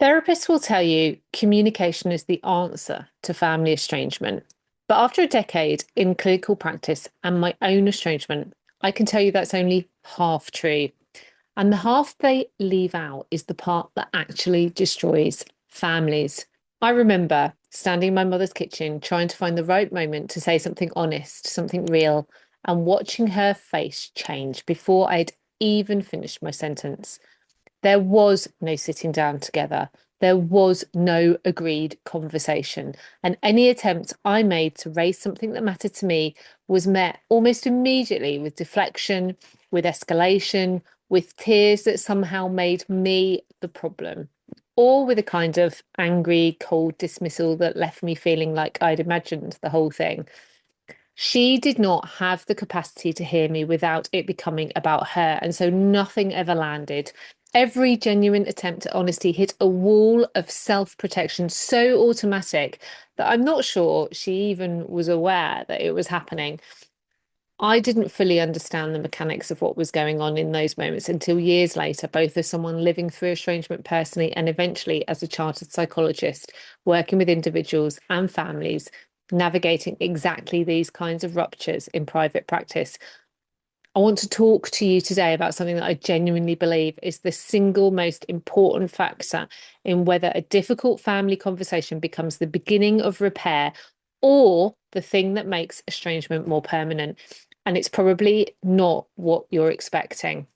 Therapists will tell you communication is the answer to family estrangement. But after a decade in clinical practice and my own estrangement, I can tell you that's only half true. And the half they leave out is the part that actually destroys families. I remember standing in my mother's kitchen trying to find the right moment to say something honest, something real, and watching her face change before I'd even finished my sentence. There was no sitting down together. There was no agreed conversation. And any attempt I made to raise something that mattered to me was met almost immediately with deflection, with escalation, with tears that somehow made me the problem, or with a kind of angry, cold dismissal that left me feeling like I'd imagined the whole thing. She did not have the capacity to hear me without it becoming about her. And so nothing ever landed. Every genuine attempt at honesty hit a wall of self protection so automatic that I'm not sure she even was aware that it was happening. I didn't fully understand the mechanics of what was going on in those moments until years later, both as someone living through estrangement personally and eventually as a chartered psychologist, working with individuals and families, navigating exactly these kinds of ruptures in private practice. I want to talk to you today about something that I genuinely believe is the single most important factor in whether a difficult family conversation becomes the beginning of repair or the thing that makes estrangement more permanent. And it's probably not what you're expecting.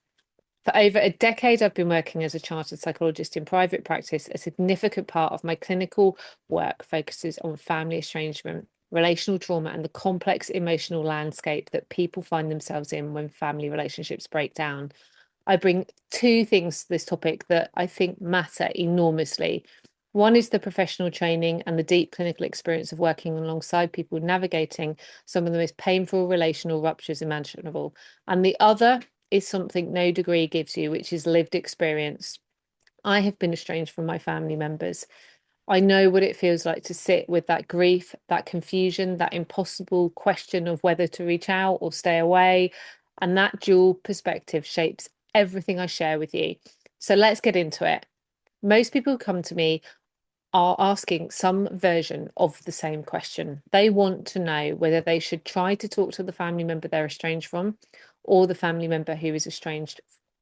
For over a decade, I've been working as a chartered psychologist in private practice. A significant part of my clinical work focuses on family estrangement, relational trauma, and the complex emotional landscape that people find themselves in when family relationships break down. I bring two things to this topic that I think matter enormously. One is the professional training and the deep clinical experience of working alongside people navigating some of the most painful relational ruptures imaginable. And the other is something no degree gives you, which is lived experience. I have been estranged from my family members. I know what it feels like to sit with that grief, that confusion, that impossible question of whether to reach out or stay away. And that dual perspective shapes everything I share with you. So let's get into it. Most people who come to me are asking some version of the same question. They want to know whether they should try to talk to the family member they're estranged from or the family member who is estranged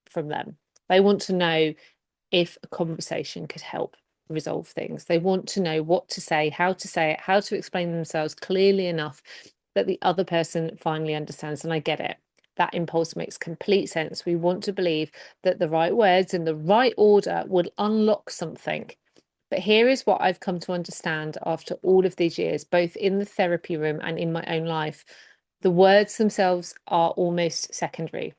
from them. They want to know if a conversation could help resolve things. They want to know what to say it, how to explain themselves clearly enough that the other person finally understands. And I get it. That impulse makes complete sense. We want to believe that the right words in the right order would unlock something. But here is what I've come to understand after all of these years, both in the therapy room and in my own life. The words themselves are almost secondary.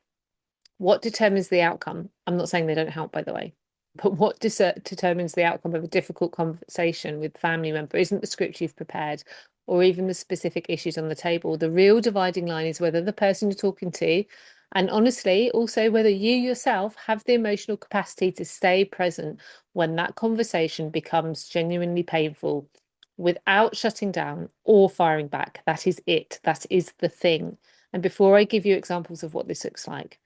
What determines the outcome? I'm not saying they don't help, by the way, but what determines the outcome of a difficult conversation with family member isn't the script you've prepared or even the specific issues on the table. The real dividing line is whether the person you're talking to, and honestly, also whether you yourself have the emotional capacity to stay present when that conversation becomes genuinely painful without shutting down or firing back. That is it. That is the thing. And before I give you examples of what this looks like,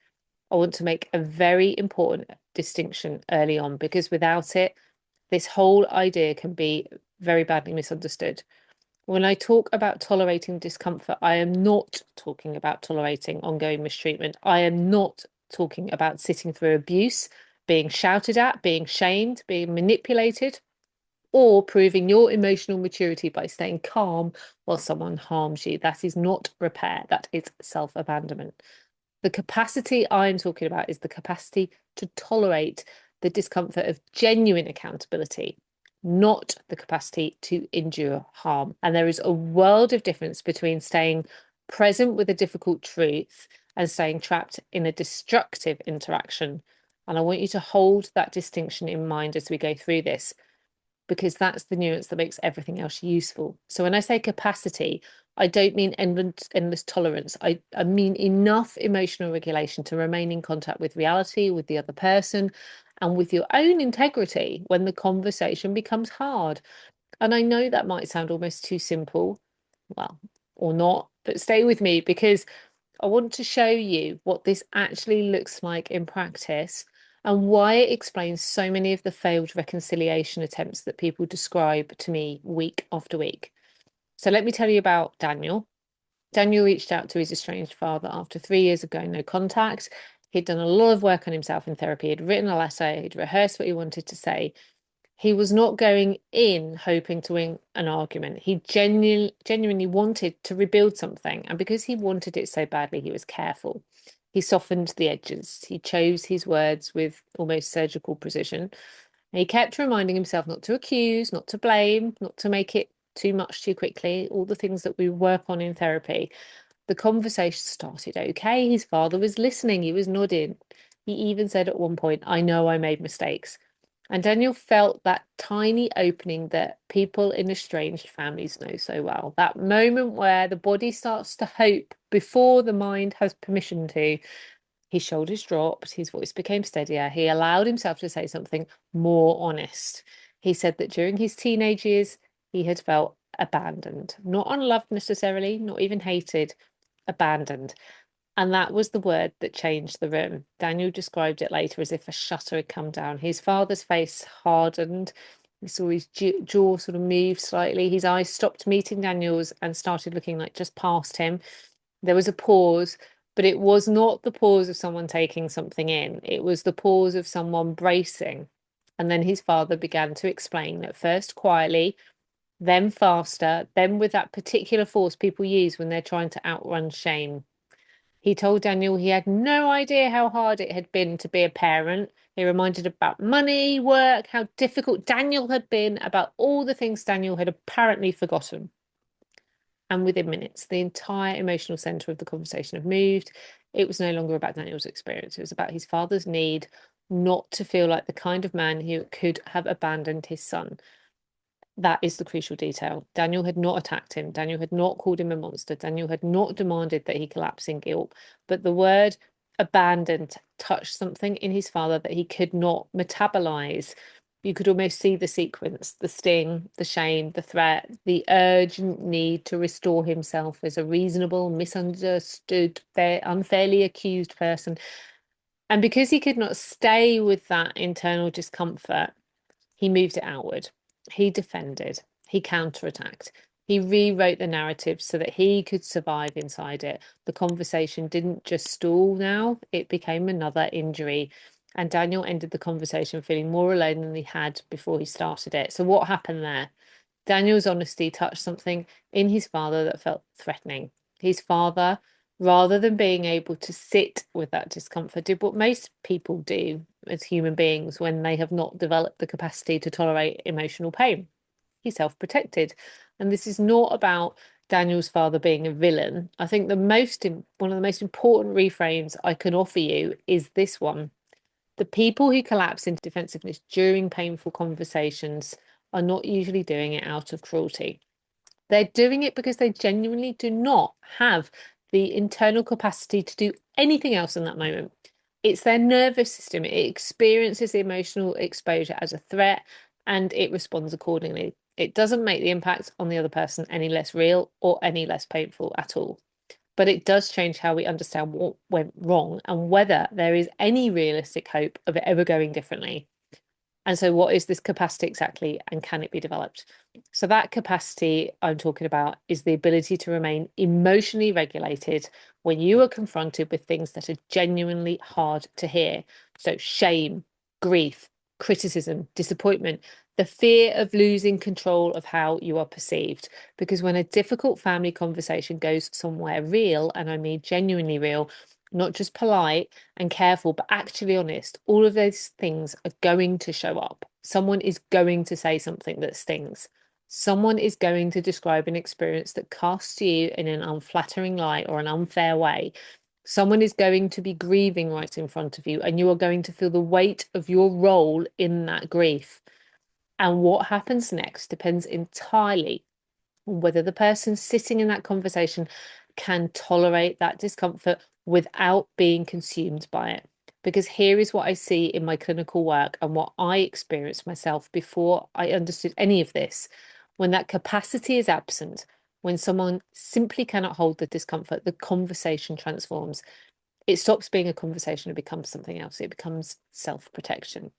I want to make a very important distinction early on because without it, this whole idea can be very badly misunderstood. When I talk about tolerating discomfort, I am not talking about tolerating ongoing mistreatment. I am not talking about sitting through abuse, being shouted at, being shamed, being manipulated, or proving your emotional maturity by staying calm while someone harms you. That is not repair, that is self abandonment. The capacity I'm talking about is the capacity to tolerate the discomfort of genuine accountability, not the capacity to endure harm. And there is a world of difference between staying present with a difficult truth and staying trapped in a destructive interaction. And I want you to hold that distinction in mind as we go through this, because that's the nuance that makes everything else useful. So when I say capacity, I don't mean endless tolerance. I mean enough emotional regulation to remain in contact with reality, with the other person, and with your own integrity when the conversation becomes hard. And I know that might sound almost too simple, well, or not, but stay with me because I want to show you what this actually looks like in practice and why it explains so many of the failed reconciliation attempts that people describe to me week after week. So let me tell you about Daniel. Daniel reached out to his estranged father after 3 years of going no contact. He'd done a lot of work on himself in therapy. He'd written a letter, he'd rehearsed what he wanted to say. He was not going in hoping to win an argument. He genuinely wanted to rebuild something. And because he wanted it so badly, he was careful. He softened the edges. He chose his words with almost surgical precision. And he kept reminding himself not to accuse, not to blame, not to make it too much too quickly, all the things that we work on in therapy. The conversation started okay. His father was listening, he was nodding. He even said at one point, I know I made mistakes. And Daniel felt that tiny opening that people in estranged families know so well. That moment where the body starts to hope before the mind has permission to. His shoulders dropped, his voice became steadier. He allowed himself to say something more honest. He said that during his teenage years, he had felt abandoned, not unloved necessarily, not even hated, abandoned. And that was the word that changed the room. Daniel described it later as if a shutter had come down. His father's face hardened. He saw his jaw sort of move slightly. His eyes stopped meeting Daniel's and started looking like just past him. There was a pause, but it was not the pause of someone taking something in. It was the pause of someone bracing. And then his father began to explain, at first quietly, then faster, then with that particular force people use when they're trying to outrun shame. He told Daniel he had no idea how hard it had been to be a parent. He reminded about money, work, how difficult Daniel had been, about all the things Daniel had apparently forgotten. And within minutes, the entire emotional centre of the conversation had moved. It was no longer about Daniel's experience. It was about his father's need not to feel like the kind of man who could have abandoned his son. That is the crucial detail. Daniel had not attacked him. Daniel had not called him a monster. Daniel had not demanded that he collapse in guilt. But the word abandoned touched something in his father that he could not metabolize. You could almost see the sequence, the sting, the shame, the threat, the urgent need to restore himself as a reasonable, misunderstood, unfairly accused person. And because he could not stay with that internal discomfort, he moved it outward. He defended. He counterattacked. He rewrote the narrative so that he could survive inside it. The conversation didn't just stall now, it became another injury. And Daniel ended the conversation feeling more alone than he had before he started it. So, what happened there? Daniel's honesty touched something in his father that felt threatening. His father, rather than being able to sit with that discomfort, did what most people do as human beings when they have not developed the capacity to tolerate emotional pain. He self-protected. And this is not about Daniel's father being a villain. I think one of the most important reframes I can offer you is this one. The people who collapse into defensiveness during painful conversations are not usually doing it out of cruelty. They're doing it because they genuinely do not have the internal capacity to do anything else in that moment. It's their nervous system. It experiences the emotional exposure as a threat and it responds accordingly. It doesn't make the impact on the other person any less real or any less painful at all. But it does change how we understand what went wrong and whether there is any realistic hope of it ever going differently. And so, what is this capacity exactly, and can it be developed? So, that capacity I'm talking about is the ability to remain emotionally regulated when you are confronted with things that are genuinely hard to hear. So, shame, grief, criticism, disappointment, the fear of losing control of how you are perceived. Because when a difficult family conversation goes somewhere real, and I mean genuinely real, not just polite and careful, but actually honest, all of those things are going to show up. Someone is going to say something that stings. Someone is going to describe an experience that casts you in an unflattering light or an unfair way. Someone is going to be grieving right in front of you, and you are going to feel the weight of your role in that grief. And what happens next depends entirely on whether the person sitting in that conversation can tolerate that discomfort without being consumed by it. Because here is what I see in my clinical work and what I experienced myself before I understood any of this. When that capacity is absent, when someone simply cannot hold the discomfort, the conversation transforms. It stops being a conversation and becomes something else. It becomes self-protection.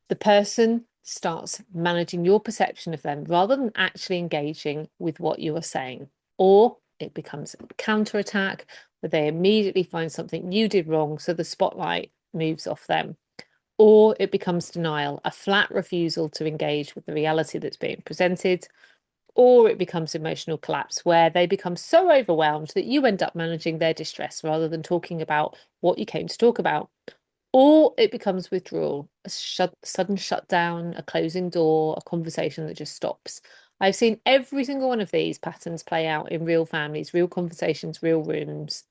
The person starts managing your perception of them rather than actually engaging with what you are saying. Or it becomes a counterattack where they immediately find something you did wrong, so the spotlight moves off them. Or it becomes denial, a flat refusal to engage with the reality that's being presented. Or it becomes emotional collapse where they become so overwhelmed that you end up managing their distress rather than talking about what you came to talk about. Or it becomes withdrawal, a sudden shutdown, a closing door, a conversation that just stops. I've seen every single one of these patterns play out in real families, real conversations, real rooms.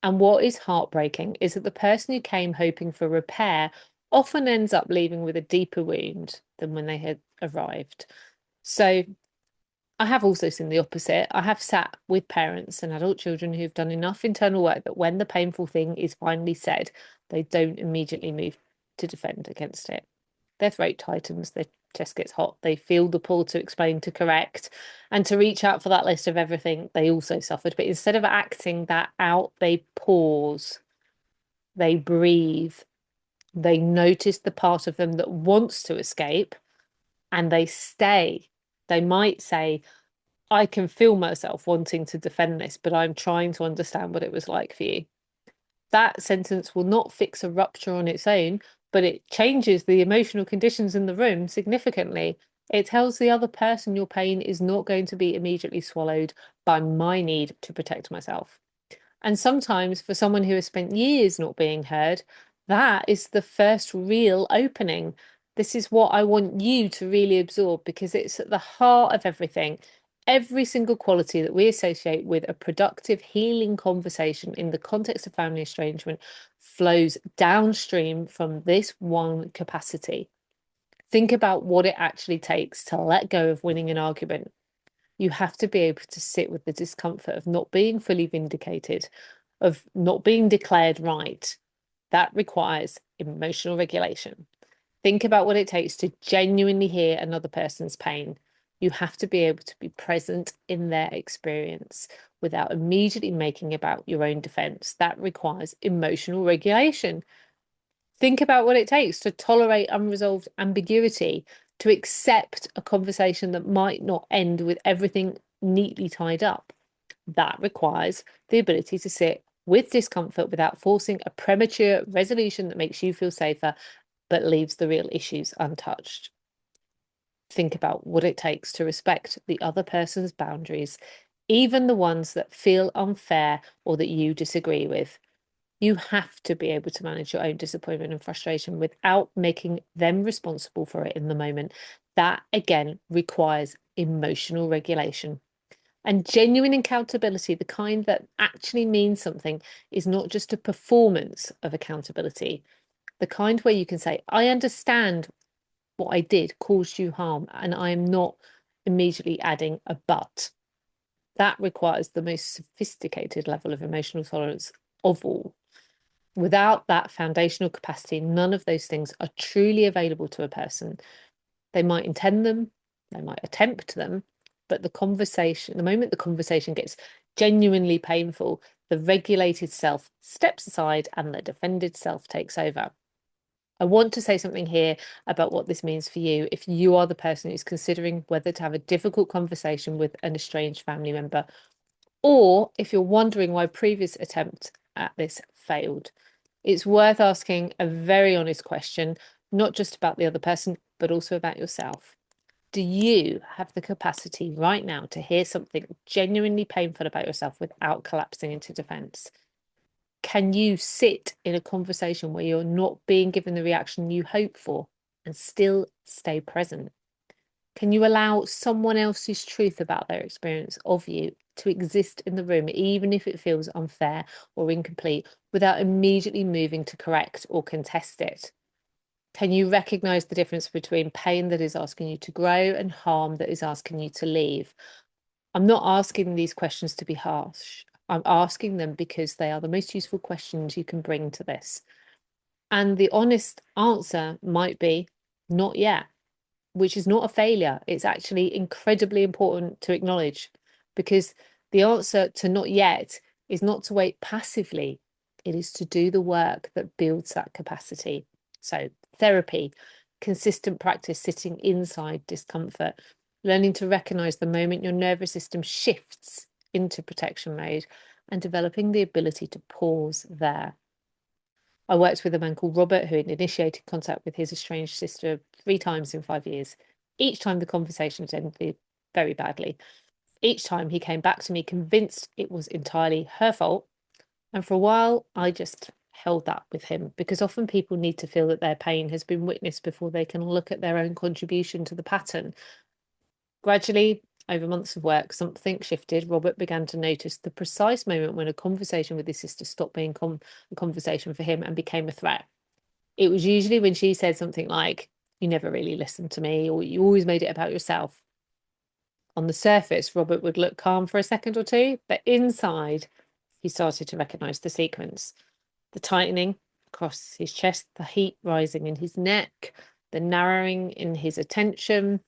And what is heartbreaking is that the person who came hoping for repair often ends up leaving with a deeper wound than when they had arrived. So I have also seen the opposite. I have sat with parents and adult children who've done enough internal work that when the painful thing is finally said, they don't immediately move to defend against it. Their throat tightens, their chest gets hot, they feel the pull to explain, to correct, and to reach out for that list of everything they also suffered. But instead of acting that out, they pause, they breathe, they notice the part of them that wants to escape, and they stay. They might say, I can feel myself wanting to defend this, but I'm trying to understand what it was like for you. That sentence will not fix a rupture on its own, but it changes the emotional conditions in the room significantly. It tells the other person your pain is not going to be immediately swallowed by my need to protect myself. And sometimes, for someone who has spent years not being heard, that is the first real opening. This is what I want you to really absorb because it's at the heart of everything. Every single quality that we associate with a productive, healing conversation in the context of family estrangement flows downstream from this one capacity. Think about what it actually takes to let go of winning an argument. You have to be able to sit with the discomfort of not being fully vindicated, of not being declared right. That requires emotional regulation. Think about what it takes to genuinely hear another person's pain. You have to be able to be present in their experience without immediately making about your own defense. That requires emotional regulation. Think about what it takes to tolerate unresolved ambiguity, to accept a conversation that might not end with everything neatly tied up. That requires the ability to sit with discomfort without forcing a premature resolution that makes you feel safer but leaves the real issues untouched. Think about what it takes to respect the other person's boundaries, even the ones that feel unfair or that you disagree with. You have to be able to manage your own disappointment and frustration without making them responsible for it in the moment. That, again, requires emotional regulation. And genuine accountability, the kind that actually means something, is not just a performance of accountability. The kind where you can say, I understand what I did caused you harm, and I am not immediately adding a but. That requires the most sophisticated level of emotional tolerance of all. Without that foundational capacity, none of those things are truly available to a person. They might intend them, they might attempt them, but the moment the conversation gets genuinely painful, the regulated self steps aside and the defended self takes over. I want to say something here about what this means for you if you are the person who's considering whether to have a difficult conversation with an estranged family member, or if you're wondering why previous attempts at this failed. It's worth asking a very honest question, not just about the other person, but also about yourself. Do you have the capacity right now to hear something genuinely painful about yourself without collapsing into defense? Can you sit in a conversation where you're not being given the reaction you hope for and still stay present? Can you allow someone else's truth about their experience of you to exist in the room, even if it feels unfair or incomplete, without immediately moving to correct or contest it? Can you recognize the difference between pain that is asking you to grow and harm that is asking you to leave? I'm not asking these questions to be harsh. I'm asking them because they are the most useful questions you can bring to this. And the honest answer might be not yet, which is not a failure. It's actually incredibly important to acknowledge, because the answer to not yet is not to wait passively. It is to do the work that builds that capacity. So therapy, consistent practice sitting inside discomfort, learning to recognize the moment your nervous system shifts into protection mode, and developing the ability to pause there. I worked with a man called Robert who had initiated contact with his estranged sister 3 times in 5 years. Each time the conversation ended very badly. Each time he came back to me convinced it was entirely her fault. And for a while, I just held that with him, because often people need to feel that their pain has been witnessed before they can look at their own contribution to the pattern. Gradually, over months of work, something shifted. Robert began to notice the precise moment when a conversation with his sister stopped being a conversation for him and became a threat. It was usually when she said something like, "You never really listened to me," or "You always made it about yourself." On the surface, Robert would look calm for a second or two, but inside, he started to recognize the sequence. The tightening across his chest, the heat rising in his neck, the narrowing in his attention,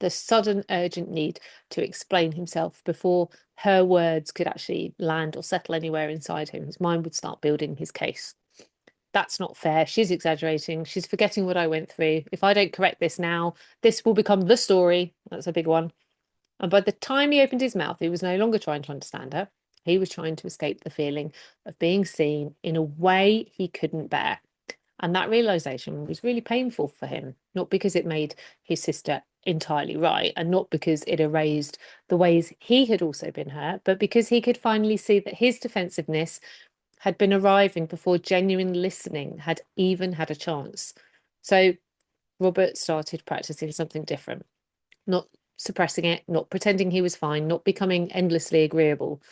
the sudden urgent need to explain himself before her words could actually land or settle anywhere inside him. His mind would start building his case. That's not fair. She's exaggerating. She's forgetting what I went through. If I don't correct this now, this will become the story. That's a big one. And by the time he opened his mouth, he was no longer trying to understand her. He was trying to escape the feeling of being seen in a way he couldn't bear. And that realization was really painful for him, not because it made his sister entirely right, and not because it erased the ways he had also been hurt, but because he could finally see that his defensiveness had been arriving before genuine listening had even had a chance. So Robert started practicing something different, not suppressing it, not pretending he was fine, not becoming endlessly agreeable.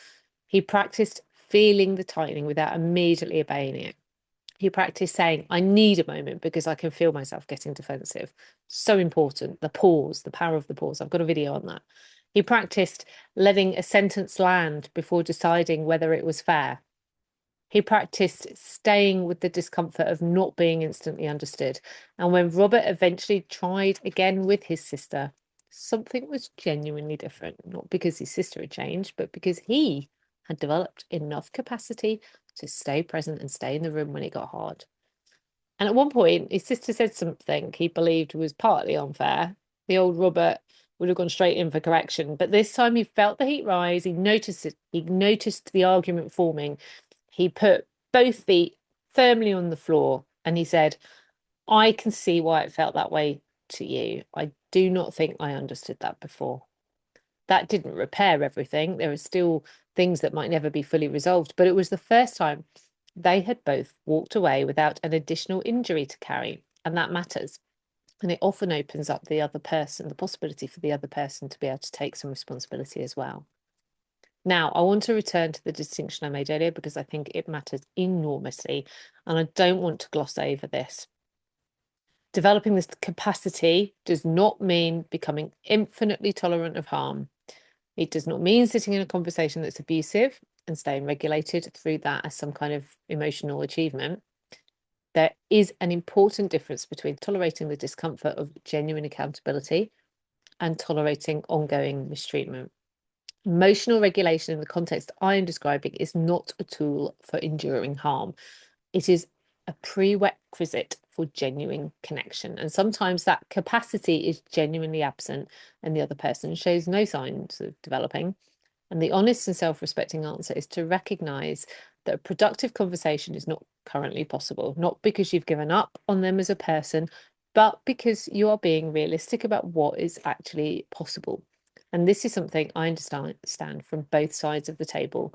He practiced feeling the tightening without immediately obeying it. He practiced saying, "I need a moment because I can feel myself getting defensive." So important. The pause, the power of the pause. I've got a video on that. He practiced letting a sentence land before deciding whether it was fair. He practiced staying with the discomfort of not being instantly understood. And when Robert eventually tried again with his sister, something was genuinely different, not because his sister had changed, but because he had developed enough capacity to stay present and stay in the room when it got hard. And at one point, his sister said something he believed was partly unfair. The old Robert would have gone straight in for correction, but this time he felt the heat rise. He noticed it. He noticed the argument forming. He put both feet firmly on the floor and he said, "I can see why it felt that way to you. I do not think I understood that before." That didn't repair everything. There are still things that might never be fully resolved, but it was the first time they had both walked away without an additional injury to carry, and that matters. And it often opens up the other person, the possibility for the other person to be able to take some responsibility as well. Now, I want to return to the distinction I made earlier because I think it matters enormously, and I don't want to gloss over this. Developing this capacity does not mean becoming infinitely tolerant of harm. It does not mean sitting in a conversation that's abusive and staying regulated through that as some kind of emotional achievement. There is an important difference between tolerating the discomfort of genuine accountability and tolerating ongoing mistreatment. Emotional regulation in the context I am describing is not a tool for enduring harm. It is a prerequisite for genuine connection. And sometimes that capacity is genuinely absent and the other person shows no signs of developing. And the honest and self-respecting answer is to recognize that a productive conversation is not currently possible, not because you've given up on them as a person, but because you are being realistic about what is actually possible. And this is something I understand from both sides of the table.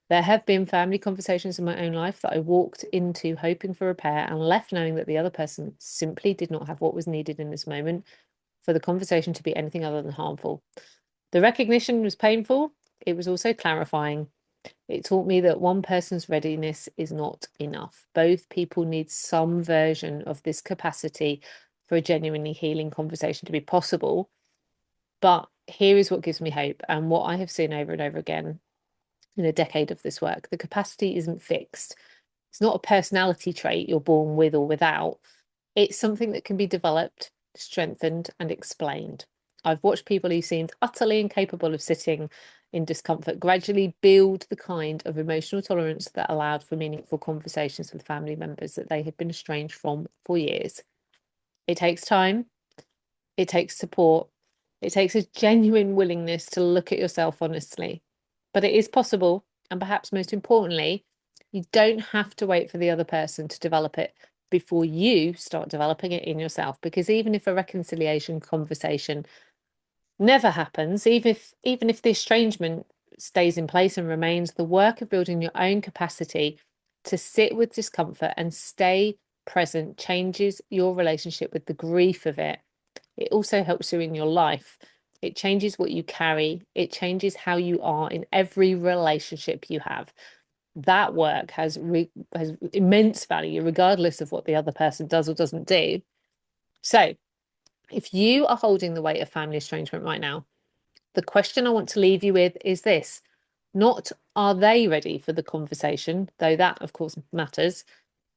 There have been family conversations in my own life that I walked into hoping for repair and left knowing that the other person simply did not have what was needed in this moment for the conversation to be anything other than harmful. The recognition was painful. It was also clarifying. It taught me that one person's readiness is not enough. Both people need some version of this capacity for a genuinely healing conversation to be possible. But here is what gives me hope, and what I have seen over and over again in a decade of this work. The capacity isn't fixed. It's not a personality trait you're born with or without. It's something that can be developed, strengthened, and explained. I've watched people who seemed utterly incapable of sitting in discomfort. Gradually build the kind of emotional tolerance that allowed for meaningful conversations with family members that they had been estranged from for years. It takes time. It takes support. It takes a genuine willingness to look at yourself honestly. But it is possible. And perhaps most importantly, you don't have to wait for the other person to develop it before you start developing it in yourself. Because even if a reconciliation conversation never happens, even if the estrangement stays in place and remains, the work of building your own capacity to sit with discomfort and stay present changes your relationship with the grief of it. It also helps you in your life. It changes what you carry. It changes how you are in every relationship you have. That work has immense value, regardless of what the other person does or doesn't do. So, if you are holding the weight of family estrangement right now, the question I want to leave you with is this: not are they ready for the conversation, though that, of course, matters.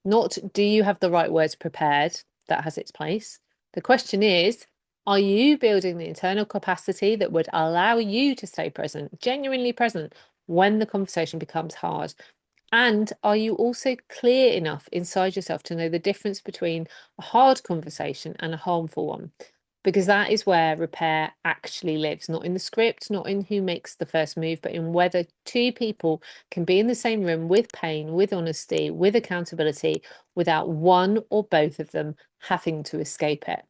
Not do you have the right words prepared, that has its place. The question is, are you building the internal capacity that would allow you to stay present, genuinely present, when the conversation becomes hard? And are you also clear enough inside yourself to know the difference between a hard conversation and a harmful one? Because that is where repair actually lives, not in the script, not in who makes the first move, but in whether two people can be in the same room with pain, with honesty, with accountability, without one or both of them having to escape it.